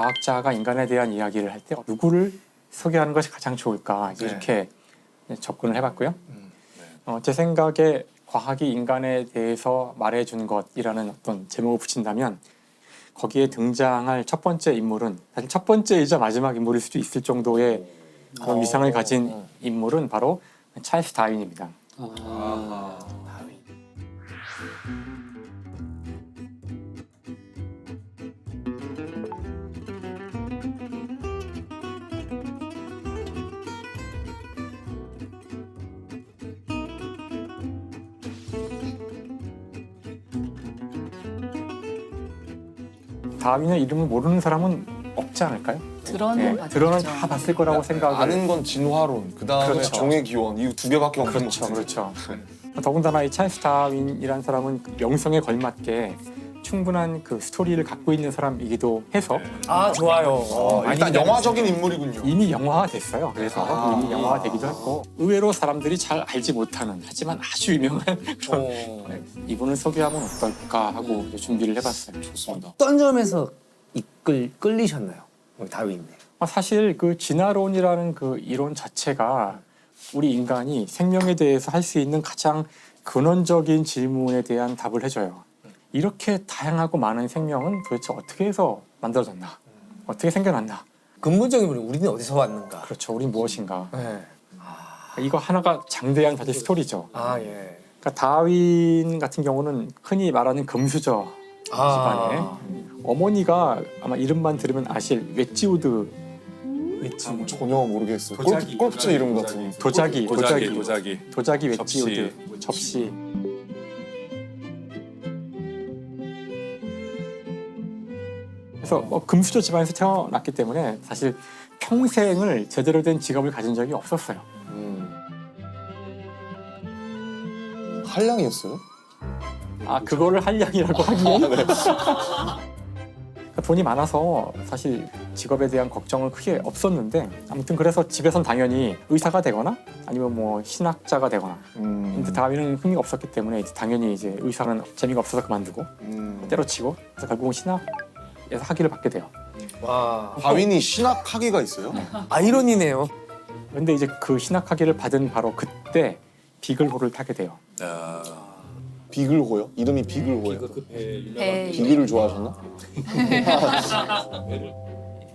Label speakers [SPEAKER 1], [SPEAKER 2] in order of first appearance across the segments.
[SPEAKER 1] 과학자가 인간에 대한 이야기를 할 때 누구를 소개하는 것이 가장 좋을까 이렇게 접근을 해봤고요. 제 생각에 과학이 인간에 대해서 말해준 것이라는 어떤 제목을 붙인다면 거기에 등장할 첫 번째 인물은 사실 첫 번째이자 마지막 인물일 수도 있을 정도의 그런 위상을 가진 인물은 바로 찰스 다윈입니다. 다윈의 이름을 모르는 사람은 없지 않을까요?
[SPEAKER 2] 드러는
[SPEAKER 1] 드러는 다 봤을 거라고 생각을.
[SPEAKER 3] 아는 건 진화론, 그 다음에
[SPEAKER 1] 그렇죠.
[SPEAKER 3] 종의 기원, 이 두 개밖에 없는 것 같은데.
[SPEAKER 1] 그렇죠. 더군다나 이 찰스 다윈이라는 사람은 명성에 걸맞게 충분한 그 스토리를 갖고 있는 사람이기도 해서
[SPEAKER 4] 아 좋아요.
[SPEAKER 3] 일단 영화적인 인물이군요.
[SPEAKER 1] 이미 영화화됐어요. 그래서 이미 영화화되기도 했고 의외로 사람들이 잘 알지 못하는 하지만 아주 유명한 그런 이분을 소개하면 어떨까 하고 이제 준비를 해봤어요.
[SPEAKER 3] 좋습니다.
[SPEAKER 4] 어떤 점에서 끌리셨나요, 우리 다윈님?
[SPEAKER 1] 사실 그 진화론이라는 그 이론 자체가 우리 인간이 생명에 대해서 할 수 있는 가장 근원적인 질문에 대한 답을 해줘요. 이렇게 다양하고 많은 생명은 도대체 어떻게 해서 만들어졌나? 어떻게 생겨났나?
[SPEAKER 4] 근본적인 우리는 어디서 왔는가?
[SPEAKER 1] 그렇죠. 우린 무엇인가?
[SPEAKER 4] 네.
[SPEAKER 1] 이거 하나가 장대한 사실 스토리죠.
[SPEAKER 4] 아 예.
[SPEAKER 1] 그러니까 다윈 같은 경우는 흔히 말하는 금수저 집안에 어머니가 아마 이름만 들으면 아실 웨지우드
[SPEAKER 3] 전혀 모르겠어요.
[SPEAKER 1] 도자기.
[SPEAKER 3] 골프채 이름 같은.
[SPEAKER 1] 도자기
[SPEAKER 5] 도자기.
[SPEAKER 1] 웨지우드 접시. 그래서 금수저 집안에서 태어났기 때문에 사실 평생을 제대로 된 직업을 가진 적이 없었어요.
[SPEAKER 3] 한량이었어요?
[SPEAKER 1] 그거를 한량이라고 하기엔 그러니까 돈이 많아서 사실 직업에 대한 걱정은 크게 없었는데 아무튼 그래서 집에선 당연히 의사가 되거나 아니면 뭐 신학자가 되거나 근데 다윈은 흥미가 없었기 때문에 이제 당연히 이제 의사는 재미가 없어서 그만두고 때려치고 그래서 결국은 신학에서 학위를 받게 돼요.
[SPEAKER 4] 와.
[SPEAKER 3] 다윈이 신학 학위가 있어요?
[SPEAKER 4] 아이러니네요.
[SPEAKER 1] 근데 이제 그 신학 학위를 받은 바로 그때 비글호를 타게 돼요.
[SPEAKER 3] 비글호요? 이름이 비글호예요?
[SPEAKER 2] 배
[SPEAKER 3] 비글을 좋아하셨나?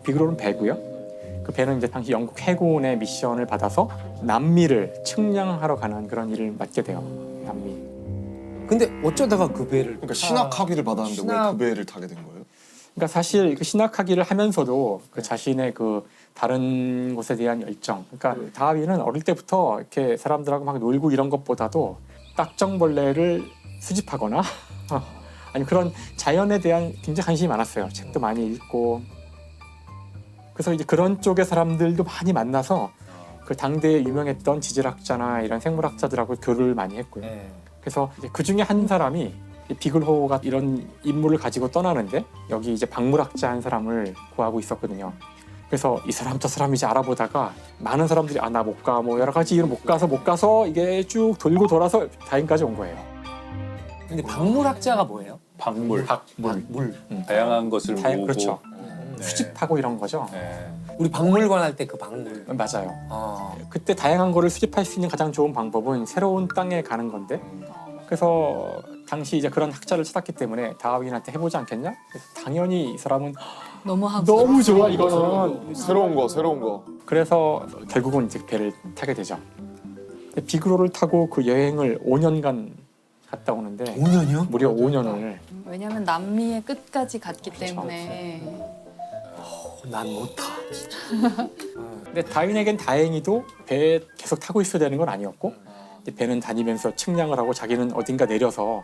[SPEAKER 1] 비글호는 배고요. 그 배는 이제 당시 영국 해군의 미션을 받아서 남미를 측량하러 가는 그런 일을 맡게 돼요. 남미.
[SPEAKER 4] 근데 어쩌다가 그 배를?
[SPEAKER 3] 그러니까 신학 학위를 받았는데 왜 그 배를 타게 된 거예요?
[SPEAKER 1] 그러니까 사실 그 신학 학위를 하면서도 그 자신의 그 다른 곳에 대한 열정. 그러니까 다윈은 어릴 때부터 이렇게 사람들하고 막 놀고 이런 것보다도 딱정벌레를 수집하거나 아니 그런 자연에 대한 굉장히 관심이 많았어요. 책도 많이 읽고. 그래서 이제 그런 쪽의 사람들도 많이 만나서 그 당대에 유명했던 지질학자나 이런 생물학자들하고 교류를 많이 했고요. 그래서 이제 그 중에 한 사람이 비글호가 이런 임무를 가지고 떠나는데 여기 이제 박물학자 한 사람을 구하고 있었거든요. 그래서 이 사람 저 사람 이제 알아보다가 많은 사람들이 나 못 가 뭐 여러 가지 이유로 못 가서 이게 쭉 돌고 돌아서 다윈까지 온 거예요.
[SPEAKER 4] 근데 박물학자가 뭐예요?
[SPEAKER 5] 박물.
[SPEAKER 4] 물.
[SPEAKER 5] 다양한 것을 모으고.
[SPEAKER 1] 그렇죠. 수집하고 이런 거죠.
[SPEAKER 4] 우리 박물관 할 때 그 박물.
[SPEAKER 1] 맞아요. 그때 다양한 거를 수집할 수 있는 가장 좋은 방법은 새로운 땅에 가는 건데 그래서 당시 이제 그런 학자를 찾았기 때문에 다윈한테 해보지 않겠냐? 그래서 당연히 이 사람은
[SPEAKER 2] 너무 하고
[SPEAKER 1] 너무 좋아 이거는.
[SPEAKER 3] 새로운 거.
[SPEAKER 1] 그래서 결국은 이제 배를 타게 되죠. 비글호를 타고 그 여행을 5년간 갔다 오는데
[SPEAKER 4] 5년이요?
[SPEAKER 1] 무려 5년을.
[SPEAKER 2] 왜냐면 남미의 끝까지 갔기
[SPEAKER 1] 그렇죠.
[SPEAKER 2] 때문에
[SPEAKER 4] 난 못 타.
[SPEAKER 1] 근데 다윈에겐 다행히도 배에 계속 타고 있어야 되는 건 아니었고 이제 배는 다니면서 측량을 하고 자기는 어딘가 내려서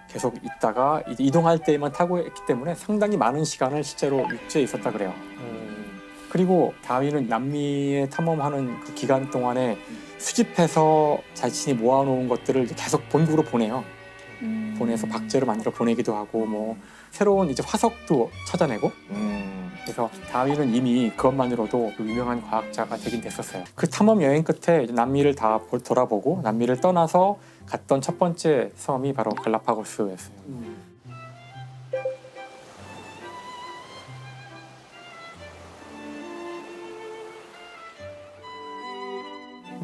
[SPEAKER 1] 계속 있다가 이제 이동할 때만 타고 했기 때문에 상당히 많은 시간을 실제로 육지에 있었다 그래요. 그리고 다윈은 남미에 탐험하는 그 기간 동안에 수집해서 자신이 모아놓은 것들을 이제 계속 본국으로 보내요. 보내서 박제로 만들어 보내기도 하고 뭐 새로운 이제 화석도 찾아내고 그래서 다윈은 이미 그것만으로도 유명한 과학자가 되긴 됐었어요. 그 탐험 여행 끝에 이제 남미를 다 돌아보고 남미를 떠나서 갔던 첫 번째 섬이 바로 갈라파고스였어요.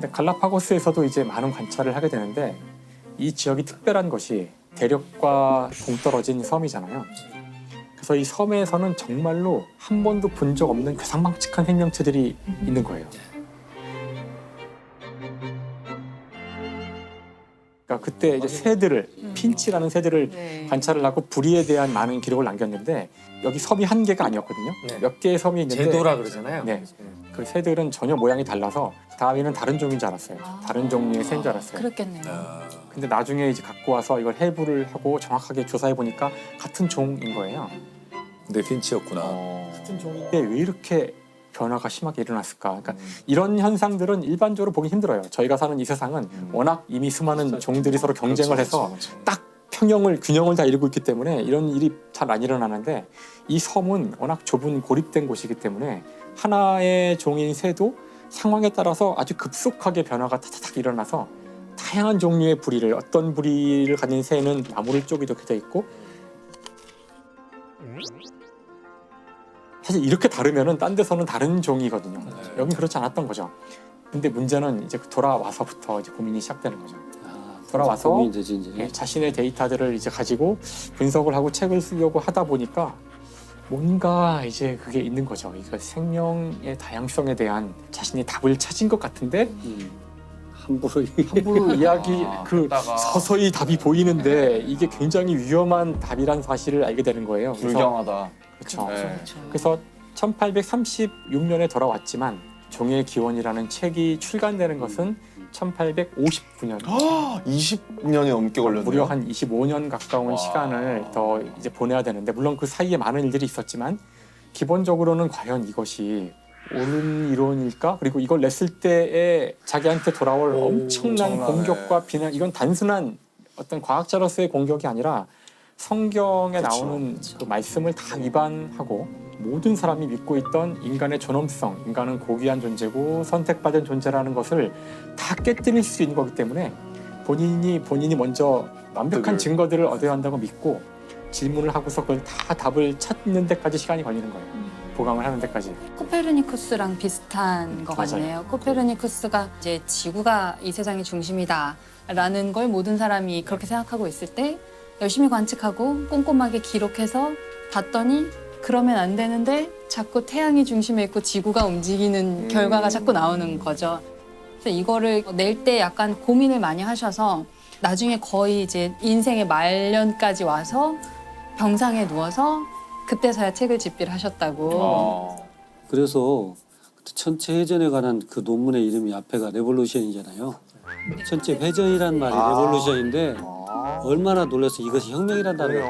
[SPEAKER 1] 근데 갈라파고스에서도 이제 많은 관찰을 하게 되는데 이 지역이 특별한 것이 대륙과 동떨어진 섬이잖아요. 그래서 이 섬에서는 정말로 한 번도 본 적 없는 괴상망측한 생명체들이 있는 거예요. 그러니까 그때 이제 새들을 핀치라는 새들을
[SPEAKER 2] 네.
[SPEAKER 1] 관찰을 하고 부리에 대한 많은 기록을 남겼는데 여기 섬이 한 개가 아니었거든요.
[SPEAKER 4] 네.
[SPEAKER 1] 몇 개의 섬이 있는데
[SPEAKER 4] 제도라 그러잖아요.
[SPEAKER 1] 네. 그 새들은 전혀 모양이 달라서 다윈은 다른 종인 줄 알았어요. 다른 종류의 새인 줄 알았어요.
[SPEAKER 2] 그렇겠네요.
[SPEAKER 1] 근데 나중에 이제 갖고 와서 이걸 해부를 하고 정확하게 조사해 보니까 같은 종인 거예요.
[SPEAKER 5] 근데 핀치였구나.
[SPEAKER 1] 같은 종인데 왜 이렇게 변화가 심하게 일어났을까? 그러니까 이런 현상들은 일반적으로 보기 힘들어요. 저희가 사는 이 세상은 워낙 이미 수많은 종들이 서로 경쟁을 해서 딱 균형을 다 이루고 있기 때문에 이런 일이 잘 안 일어나는데 이 섬은 워낙 좁은 고립된 곳이기 때문에 하나의 종인 새도 상황에 따라서 아주 급속하게 변화가 타타닥 일어나서 다양한 종류의 부리를 어떤 부리를 가진 새는 나무를 쪽이 돼 있고 사실 이렇게 다르면은 딴 데서는 다른 종이거든요. 여긴 그렇지 않았던 거죠. 근데 문제는 이제 돌아와서부터 이제 고민이 시작되는 거죠. 돌아와서
[SPEAKER 6] 고민이 되지, 이제.
[SPEAKER 1] 예, 자신의 데이터들을 이제 가지고 분석을 하고 책을 쓰려고 하다 보니까 뭔가 이제 그게 있는 거죠. 이거 생명의 다양성에 대한 자신이 답을 찾은 것 같은데 함부로 이야기 서서히 답이 보이는데 이게 굉장히 위험한 답이란 사실을 알게 되는 거예요. 그래서
[SPEAKER 3] 불경하다.
[SPEAKER 1] 그렇죠.
[SPEAKER 3] 네.
[SPEAKER 1] 그래서 1836년에 돌아왔지만 종의 기원이라는 책이 출간되는 것은 1859년.
[SPEAKER 3] 20년이 넘게 걸렸네요.
[SPEAKER 1] 무려 한 25년 가까운 시간을 더 이제 보내야 되는데 물론 그 사이에 많은 일들이 있었지만 기본적으로는 과연 이것이 옳은 이론일까? 그리고 이걸 냈을 때에 자기한테 돌아올 엄청난
[SPEAKER 3] 엄청나네.
[SPEAKER 1] 공격과 비난 이건 단순한 어떤 과학자로서의 공격이 아니라 성경에 나오는 그 말씀을 다 위반하고 모든 사람이 믿고 있던 인간의 존엄성, 인간은 고귀한 존재고 선택받은 존재라는 것을 다 깨뜨릴 수 있는 거기 때문에 본인이 먼저 완벽한 증거들을 얻어야 한다고 믿고 질문을 하고서 그걸 다 답을 찾는 데까지 시간이 걸리는 거예요. 보강을 하는 데까지.
[SPEAKER 2] 코페르니쿠스랑 비슷한 것
[SPEAKER 1] 맞아요.
[SPEAKER 2] 같네요. 코페르니쿠스가 이제 지구가 이 세상의 중심이다라는 걸 모든 사람이 그렇게 생각하고 있을 때 열심히 관측하고 꼼꼼하게 기록해서 봤더니 그러면 안 되는데 자꾸 태양이 중심에 있고 지구가 움직이는 결과가 자꾸 나오는 거죠. 그래서 이거를 낼 때 약간 고민을 많이 하셔서 나중에 거의 이제 인생의 말년까지 와서 병상에 누워서 그때서야 책을 집필을 하셨다고.
[SPEAKER 6] 그래서 천체 회전에 관한 그 논문의 이름이 앞에가 레볼루션이잖아요. 천체 회전이란 말이 레볼루션인데 얼마나 놀라서 이것이 혁명이란 단어가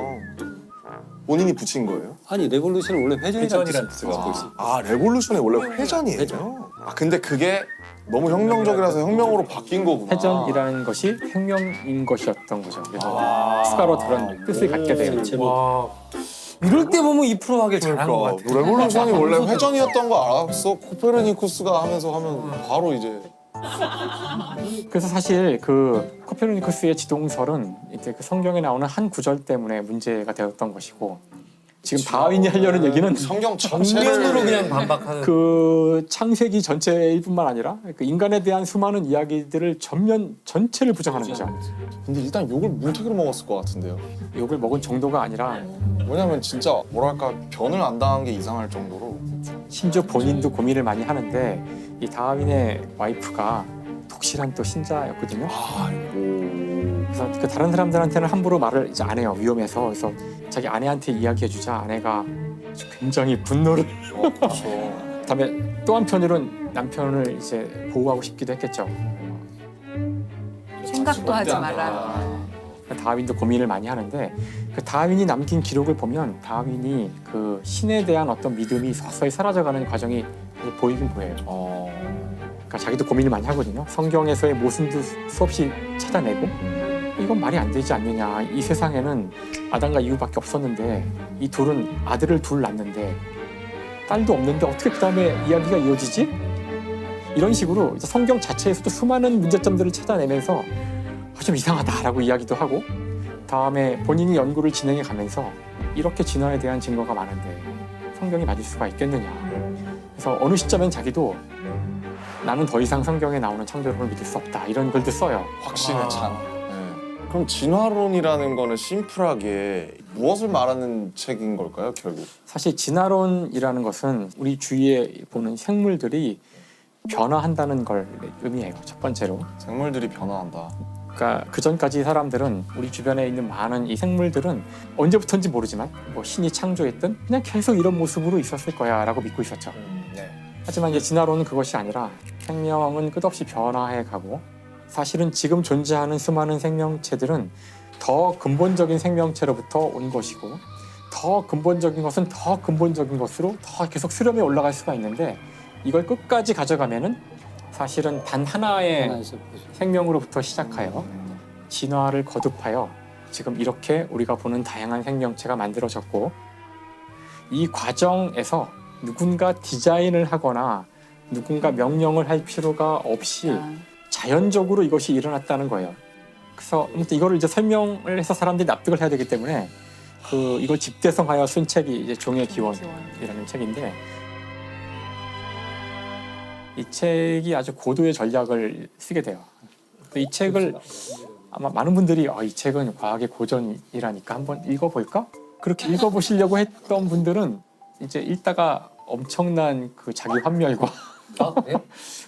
[SPEAKER 3] 본인이 붙인 거예요?
[SPEAKER 6] 아니 레볼루션은 원래 회전이라는
[SPEAKER 5] 회전이라는 뜻을 갖고 있어.
[SPEAKER 3] 레볼루션이 원래 회전이에요?
[SPEAKER 6] 회전.
[SPEAKER 3] 근데 그게 너무 혁명적이라서 혁명으로 바뀐 거구나.
[SPEAKER 1] 회전이라는 것이 혁명인 것이었던 거죠. 그래서 추가로 그런 뜻을 갖게 돼요.
[SPEAKER 4] 와. 이럴 때 보면 이 프로하길 잘한 것 같아요.
[SPEAKER 3] 레볼루션이 원래 회전이었던 거 알았어? 코페르니쿠스가 하면 바로 이제
[SPEAKER 1] 그래서 사실 그 코페르니쿠스의 지동설은 이제 그 성경에 나오는 한 구절 때문에 문제가 되었던 것이고 지금 다윈이 하려는 얘기는
[SPEAKER 3] 성경
[SPEAKER 4] 정면으로
[SPEAKER 3] 전체를
[SPEAKER 4] 그냥 반박하는.
[SPEAKER 1] 그 창세기 전체일 뿐만 아니라 그 인간에 대한 수많은 이야기들을 전체를 부정하는 거죠.
[SPEAKER 3] 근데 일단 욕을 뭉태기로 먹었을 것 같은데요.
[SPEAKER 1] 욕을 먹은 정도가 아니라
[SPEAKER 3] 왜냐면 진짜 뭐랄까 변을 안 당한 게 이상할 정도로.
[SPEAKER 1] 심지어 본인도 고민을 많이 하는데 이 다윈의 와이프가 독실한 또 신자였거든요. 그래서 그 다른 사람들한테는 함부로 말을 이제 안 해요. 위험해서. 그래서 자기 아내한테 이야기해주자 아내가 굉장히 분노를.
[SPEAKER 3] 그렇죠.
[SPEAKER 1] 그다음에 또 한편으로는 남편을 이제 보호하고 싶기도 했겠죠.
[SPEAKER 2] 생각도 하지 말라.
[SPEAKER 1] 다윈도 고민을 많이 하는데 그 다윈이 남긴 기록을 보면 다윈이 그 신에 대한 어떤 믿음이 서서히 사라져가는 과정이 보이긴 보여요. 그러니까 자기도 고민을 많이 하거든요. 성경에서의 모순도 수없이 찾아내고 이건 말이 안 되지 않느냐. 이 세상에는 아담과 이브밖에 없었는데 이 둘은 아들을 둘 낳는데 딸도 없는데 어떻게 그 다음에 이야기가 이어지지? 이런 식으로 이제 성경 자체에서도 수많은 문제점들을 찾아내면서 좀 이상하다라고 이야기도 하고 다음에 본인이 연구를 진행해 가면서 이렇게 진화에 대한 증거가 많은데 성경이 맞을 수가 있겠느냐. 그래서 어느 시점엔 자기도 나는 더 이상 성경에 나오는 창조론을 믿을 수 없다 이런 글도 써요.
[SPEAKER 3] 확신에 찬. 네. 그럼 진화론이라는 거는 심플하게 무엇을 말하는 책인 걸까요, 결국?
[SPEAKER 1] 사실 진화론이라는 것은 우리 주위에 보는 생물들이 변화한다는 걸 의미해요. 첫 번째로.
[SPEAKER 3] 생물들이 변화한다.
[SPEAKER 1] 그러니까 그 전까지 사람들은 우리 주변에 있는 많은 이 생물들은 언제부터인지 모르지만 뭐 신이 창조했든 그냥 계속 이런 모습으로 있었을 거야라고 믿고 있었죠.
[SPEAKER 4] 네.
[SPEAKER 1] 하지만 이제 진화론은 그것이 아니라 생명은 끝없이 변화해가고 사실은 지금 존재하는 수많은 생명체들은 더 근본적인 생명체로부터 온 것이고 더 근본적인 것은 더 근본적인 것으로 더 계속 수렴해 올라갈 수가 있는데 이걸 끝까지 가져가면은 사실은 단 하나의
[SPEAKER 6] 하나에서
[SPEAKER 1] 생명으로부터 시작하여 진화를 거듭하여 지금 이렇게 우리가 보는 다양한 생명체가 만들어졌고 이 과정에서 누군가 디자인을 하거나 누군가 명령을 할 필요가 없이
[SPEAKER 2] 아,
[SPEAKER 1] 자연적으로 이것이 일어났다는 거예요. 그래서 아무튼 이거를 이제 설명을 해서 사람들이 납득을 해야 되기 때문에 이걸 집대성하여 쓴 책이 이제 종의 기원이라는 책인데 이 책이 아주 고도의 전략을 쓰게 돼요. 이 책을 아마 많은 분들이 이 책은 과학의 고전이라니까 한번 읽어볼까? 그렇게 읽어보시려고 했던 분들은 이제 읽다가 엄청난 그 자기 환멸과
[SPEAKER 4] 아, 네?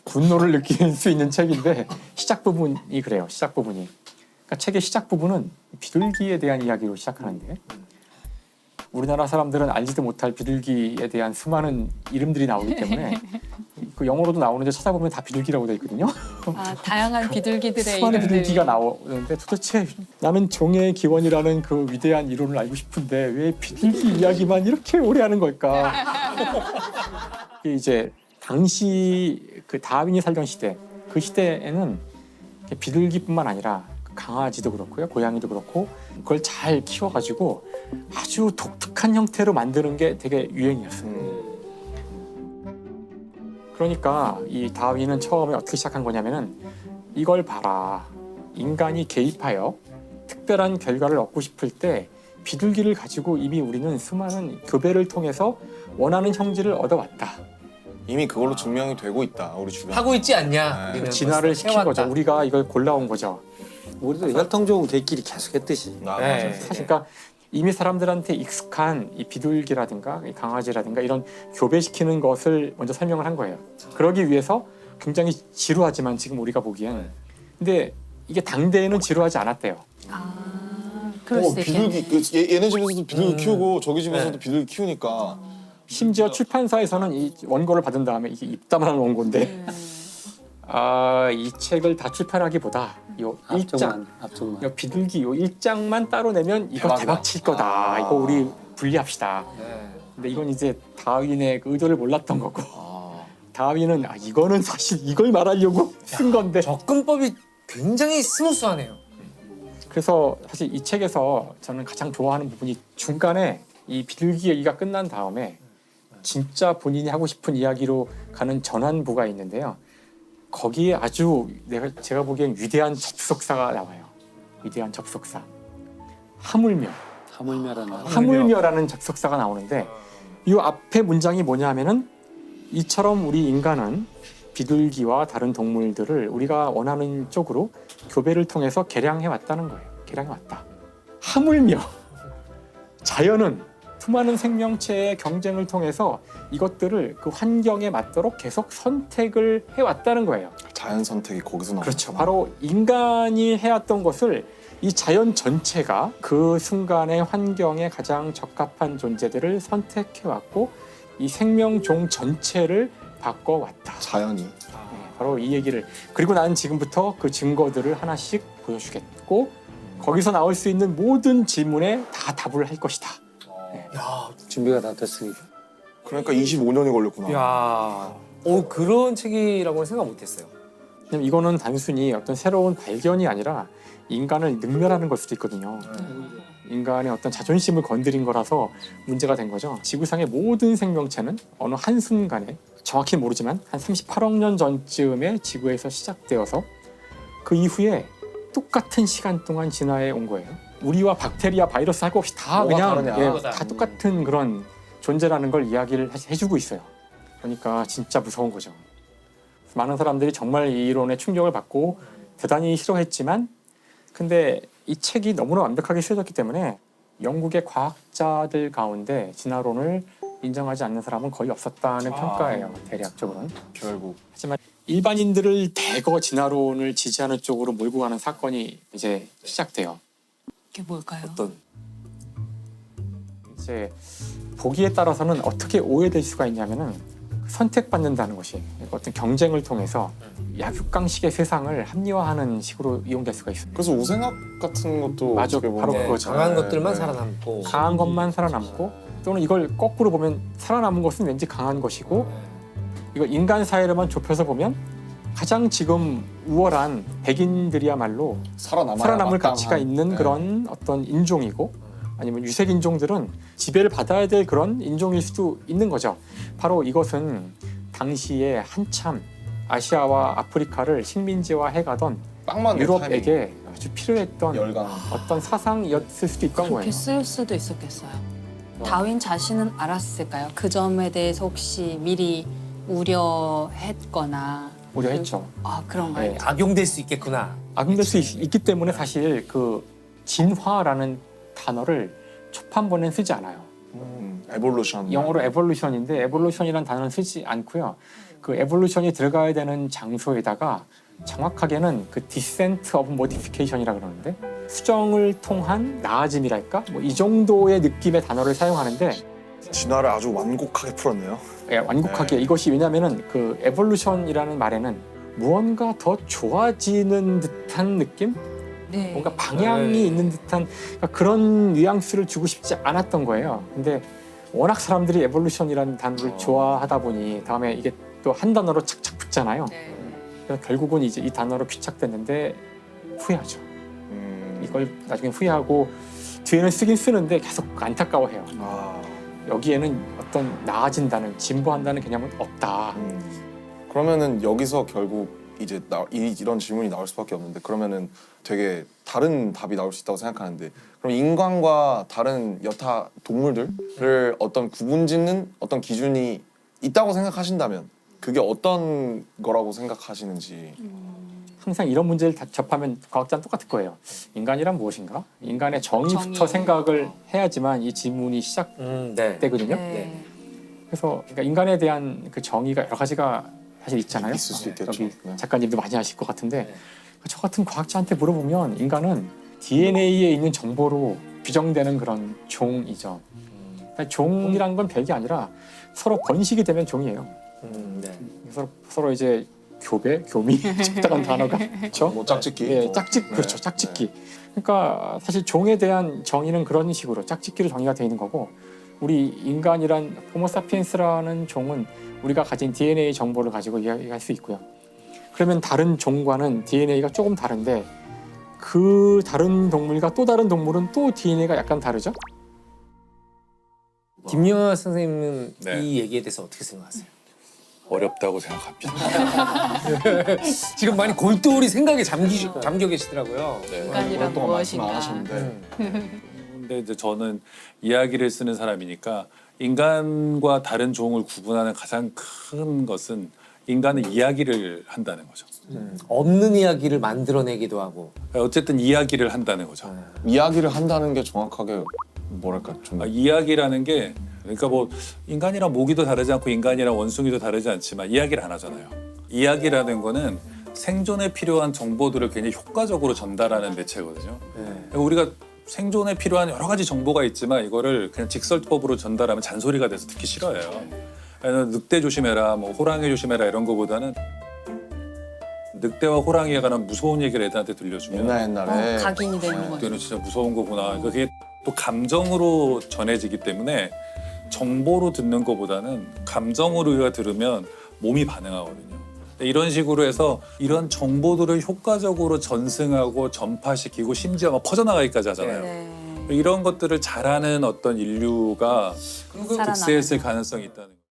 [SPEAKER 1] 분노를 느낄 수 있는 책인데 시작 부분이 그래요. 시작 부분이. 그러니까 책의 시작 부분은 비둘기에 대한 이야기로 시작하는데 우리나라 사람들은 알지도 못할 비둘기에 대한 수많은 이름들이 나오기 때문에 그 영어로도 나오는데 찾아보면 다 비둘기라고 돼 있거든요.
[SPEAKER 2] 아, 다양한 비둘기들의
[SPEAKER 1] 수많은
[SPEAKER 2] 이름들이
[SPEAKER 1] 비둘기가 나오는데 도대체 나는 종의 기원이라는 그 위대한 이론을 알고 싶은데 왜 비둘기 이야기만 이렇게 오래 하는 걸까? 이게 이제 당시 그 다윈이 살던 시대 그 시대에는 비둘기뿐만 아니라 강아지도 그렇고요, 고양이도 그렇고 그걸 잘 키워가지고 아주 독특한 형태로 만드는 게 되게 유행이었어요. 그러니까 이 다윈은 처음에 어떻게 시작한 거냐면은 이걸 봐라. 인간이 개입하여 특별한 결과를 얻고 싶을 때 비둘기를 가지고 이미 우리는 수많은 교배를 통해서 원하는 형질을 얻어왔다.
[SPEAKER 3] 이미 그걸로 증명이 되고 있다, 우리 주변.
[SPEAKER 4] 하고 있지 않냐?
[SPEAKER 3] 네.
[SPEAKER 4] 우리는
[SPEAKER 1] 진화를
[SPEAKER 4] 벌써
[SPEAKER 1] 시킨
[SPEAKER 4] 해왔다.
[SPEAKER 1] 거죠. 우리가 이걸 골라온 거죠.
[SPEAKER 6] 우리도 혈통적으로 개끼리 계속 했듯이.
[SPEAKER 3] 아,
[SPEAKER 4] 네.
[SPEAKER 3] 맞아요.
[SPEAKER 1] 사실 그러니까 이미 사람들한테 익숙한 이 비둘기라든가 이 강아지라든가 이런 교배시키는 것을 먼저 설명을 한 거예요. 그러기 위해서 굉장히 지루하지만 지금 우리가 보기엔 근데 이게 당대에는 지루하지 않았대요.
[SPEAKER 2] 아, 그럴 수도
[SPEAKER 3] 비둘기,
[SPEAKER 2] 있겠네.
[SPEAKER 3] 얘네 집에서도 비둘기 키우고 저기 집에서도
[SPEAKER 4] 네.
[SPEAKER 3] 비둘기 키우니까
[SPEAKER 1] 심지어 출판사에서는 이 원고를 받은 다음에 이게 입담하는 원고인데 이 책을 다 출판하기보다 요 일장
[SPEAKER 6] 앞쪽만.
[SPEAKER 1] 요 비둘기 요 일장만 따로 내면 이거
[SPEAKER 3] 대박이다.
[SPEAKER 1] 대박 칠 거다. 이거 우리 분리합시다.
[SPEAKER 4] 네.
[SPEAKER 1] 근데 이건 이제 다윈의 그 의도를 몰랐던 거고
[SPEAKER 3] 아,
[SPEAKER 1] 다윈은 이거는 사실 이걸 말하려고 쓴 건데
[SPEAKER 4] 접근법이 굉장히 스무스하네요.
[SPEAKER 1] 그래서 사실 이 책에서 저는 가장 좋아하는 부분이 중간에 이 비둘기 얘기가 끝난 다음에 진짜 본인이 하고 싶은 이야기로 가는 전환부가 있는데요. 거기에 아주 제가 보기엔 위대한 접속사가 나와요. 위대한 접속사. 하물며.
[SPEAKER 6] 하물며라는
[SPEAKER 1] 하물며라는 접속사가 나오는데 이 앞에 문장이 뭐냐 하면은 이처럼 우리 인간은 비둘기와 다른 동물들을 우리가 원하는 쪽으로 교배를 통해서 개량해 왔다는 거예요. 개량해 왔다. 하물며 자연은 수많은 생명체의 경쟁을 통해서 이것들을 그 환경에 맞도록 계속 선택을 해왔다는 거예요.
[SPEAKER 3] 자연 선택이 거기서 나오는
[SPEAKER 1] 그렇죠. 바로 인간이 해왔던 것을 이 자연 전체가 그 순간의 환경에 가장 적합한 존재들을 선택해왔고 이 생명종 전체를 바꿔왔다.
[SPEAKER 3] 자연이.
[SPEAKER 1] 네, 바로 이 얘기를 그리고 나는 지금부터 그 증거들을 하나씩 보여주겠고 거기서 나올 수 있는 모든 질문에 다 답을 할 것이다.
[SPEAKER 4] 야,
[SPEAKER 6] 준비가 다 됐으니까.
[SPEAKER 3] 그러니까 25년이 걸렸구나.
[SPEAKER 4] 야, 그런 책이라고는 생각 못했어요.
[SPEAKER 1] 왜냐면 이거는 단순히 어떤 새로운 발견이 아니라 인간을 능멸하는 걸 수도 있거든요. 인간의 어떤 자존심을 건드린 거라서 문제가 된 거죠. 지구상의 모든 생명체는 어느 한순간에 정확히는 모르지만 한 38억 년 전쯤에 지구에서 시작되어서 그 이후에 똑같은 시간 동안 진화해 온 거예요. 우리와 박테리아, 바이러스 할 것 없이 다
[SPEAKER 3] 뭐가
[SPEAKER 1] 그냥
[SPEAKER 3] 다르냐.
[SPEAKER 1] 다 똑같은 그런 존재라는 걸 이야기를 해주고 있어요. 그러니까 진짜 무서운 거죠. 많은 사람들이 정말 이 이론에 충격을 받고 대단히 싫어했지만 근데 이 책이 너무나 완벽하게 쓰여졌기 때문에 영국의 과학자들 가운데 진화론을 인정하지 않는 사람은 거의 없었다는 평가예요. 대략적으로는.
[SPEAKER 3] 결국
[SPEAKER 1] 하지만 일반인들을 대거 진화론을 지지하는 쪽으로 몰고 가는 사건이 이제 시작돼요.
[SPEAKER 2] 이게 뭘까요?
[SPEAKER 5] 어떤
[SPEAKER 1] 이제 보기에 따라서는 어떻게 오해될 수가 있냐면은 선택받는다는 것이 어떤 경쟁을 통해서 약육강식의 세상을 합리화하는 식으로 이용될 수가 있습니다.
[SPEAKER 3] 그래서 우생학 같은 것도
[SPEAKER 1] 맞아,
[SPEAKER 3] 어떻게 보면
[SPEAKER 1] 바로
[SPEAKER 4] 네,
[SPEAKER 1] 그거죠.
[SPEAKER 4] 강한
[SPEAKER 3] 네,
[SPEAKER 4] 것들만
[SPEAKER 3] 네.
[SPEAKER 4] 살아남고
[SPEAKER 1] 강한 것만 살아남고 또는 이걸 거꾸로 보면 살아남은 것은 왠지 강한 것이고 이걸 인간 사회로만 좁혀서 보면 가장 지금 우월한 백인들이야말로
[SPEAKER 3] 살아남을
[SPEAKER 1] 살아남을 가치가 있는 그런 어떤 인종이고 아니면 유색 인종들은 지배를 받아야 될 그런 인종일 수도 있는 거죠. 바로 이것은 당시에 한참 아시아와 아프리카를 식민지화해가던
[SPEAKER 3] 빵만
[SPEAKER 1] 유럽에게 아주 필요했던
[SPEAKER 3] 열강.
[SPEAKER 1] 어떤 사상이었을 수도 있던
[SPEAKER 2] 그렇게
[SPEAKER 1] 거예요.
[SPEAKER 2] 쓸 수도 있었겠어요. 다윈 자신은 알았을까요? 그 점에 대해서 혹시 미리 우려했거나
[SPEAKER 1] 우려했죠.
[SPEAKER 2] 아 그런가요?
[SPEAKER 1] 네.
[SPEAKER 4] 악용될 수 있겠구나.
[SPEAKER 1] 악용될 수 있기 때문에 사실 그 진화라는 단어를 초판본엔 쓰지 않아요.
[SPEAKER 3] 에볼루션.
[SPEAKER 1] 영어로 에볼루션인데 에볼루션이라는 단어는 쓰지 않고요. 그 에볼루션이 들어가야 되는 장소에다가 정확하게는 그 디센트 오브 모디피케이션이라 그러는데 수정을 통한 나아짐이랄까? 뭐 이 정도의 느낌의 단어를 사용하는데
[SPEAKER 3] 진화를 아주 완곡하게 풀었네요.
[SPEAKER 1] 예, 완곡하게
[SPEAKER 3] 네.
[SPEAKER 1] 이것이 왜냐면은 그 에볼루션이라는 말에는 무언가 더 좋아지는 듯한 느낌?
[SPEAKER 2] 네.
[SPEAKER 1] 뭔가 방향이
[SPEAKER 4] 네.
[SPEAKER 1] 있는 듯한 그러니까 그런 뉘앙스를 주고 싶지 않았던 거예요. 근데 워낙 사람들이 에볼루션이라는 단어를 좋아하다 보니 다음에 이게 또 한 단어로 착착 붙잖아요.
[SPEAKER 2] 네.
[SPEAKER 1] 그래서 결국은 이제 이 단어로 귀착됐는데 후회하죠. 이걸 나중에 후회하고 뒤에는 쓰긴 쓰는데 계속 안타까워해요.
[SPEAKER 3] 아,
[SPEAKER 1] 여기에는 어떤 나아진다는 진보한다는 개념은 없다.
[SPEAKER 3] 그러면은 여기서 결국 이제 이런 질문이 나올 수밖에 없는데 그러면은 되게 다른 답이 나올 수 있다고 생각하는데 그럼 인간과 다른 여타 동물들을 어떤 구분짓는 어떤 기준이 있다고 생각하신다면 그게 어떤 거라고 생각하시는지.
[SPEAKER 1] 항상 이런 문제를 접하면 과학자는 똑같을 거예요. 인간이란 무엇인가? 인간의 정의부터
[SPEAKER 2] 정의.
[SPEAKER 1] 생각을 해야지만 이 질문이 시작되거든요.
[SPEAKER 4] 네.
[SPEAKER 2] 네.
[SPEAKER 1] 그래서 그러니까 인간에 대한 그 정의가 여러 가지가 사실 있잖아요.
[SPEAKER 3] 있을 수 있겠죠.
[SPEAKER 1] 여기
[SPEAKER 3] 네.
[SPEAKER 1] 작가님도 많이 아실 것 같은데
[SPEAKER 4] 네.
[SPEAKER 1] 저 같은 과학자한테 물어보면 인간은 DNA에 있는 정보로 규정되는 그런 종이죠. 그러니까 종이란 건 별게 아니라 서로 번식이 되면 종이에요.
[SPEAKER 4] 네.
[SPEAKER 1] 서로 이제 교미 적당한 단어가 그렇죠?
[SPEAKER 3] 뭐 짝짓기.
[SPEAKER 1] 예,
[SPEAKER 3] 뭐.
[SPEAKER 1] 짝짓
[SPEAKER 3] 네.
[SPEAKER 1] 그렇죠. 짝짓기. 그러니까 사실 종에 대한 정의는 그런 식으로 짝짓기로 정의가 돼 있는 거고 우리 인간이란 호모사피엔스라는 종은 우리가 가진 DNA 정보를 가지고 이야기할 수 있고요. 그러면 다른 종과는 DNA가 조금 다른데 그 다른 동물과 또 다른 동물은 또 DNA가 약간 다르죠?
[SPEAKER 4] 김영하 선생님은
[SPEAKER 5] 네.
[SPEAKER 4] 이 얘기에 대해서 어떻게 생각하세요?
[SPEAKER 5] 어렵다고 생각합니다.
[SPEAKER 4] 지금 많이 골똘히 생각에 잠겨 계시더라고요.
[SPEAKER 5] 네.
[SPEAKER 2] 인간이란
[SPEAKER 3] 오랫동안 말씀 안
[SPEAKER 2] 무엇인가?
[SPEAKER 3] 하셨는데
[SPEAKER 5] 근데 이제 저는 이야기를 쓰는 사람이니까 인간과 다른 종을 구분하는 가장 큰 것은 인간은 이야기를 한다는 거죠.
[SPEAKER 4] 없는 이야기를 만들어내기도 하고.
[SPEAKER 5] 어쨌든 이야기를 한다는 거죠.
[SPEAKER 3] 이야기를 한다는 게 정확하게 뭐랄까 좀
[SPEAKER 5] 이야기라는 게 그러니까 뭐 인간이랑 모기도 다르지 않고 인간이랑 원숭이도 다르지 않지만 이야기를 안 하잖아요. 이야기라는 거는 생존에 필요한 정보들을 굉장히 효과적으로 전달하는 매체거든요. 그러니까 우리가 생존에 필요한 여러 가지 정보가 있지만 이거를 그냥 직설법으로 전달하면 잔소리가 돼서 듣기 싫어해요. 그래서 늑대 조심해라, 뭐 호랑이 조심해라 이런 거보다는 늑대와 호랑이에 관한 무서운 얘기를 애들한테 들려주면
[SPEAKER 3] 옛날에
[SPEAKER 2] 각인이 되는 거죠.
[SPEAKER 5] 늑대는 진짜 무서운 거구나. 그게 또 감정으로 전해지기 때문에 정보로 듣는 것보다는 감정으로 우리가 들으면 몸이 반응하거든요. 이런 식으로 해서 이런 정보들을 효과적으로 전승하고 전파시키고 심지어 막 퍼져나가기까지 하잖아요.
[SPEAKER 2] 네.
[SPEAKER 5] 이런 것들을 잘하는 어떤 인류가
[SPEAKER 2] 살아남아요.
[SPEAKER 5] 득세했을 가능성이 있다는 거예요.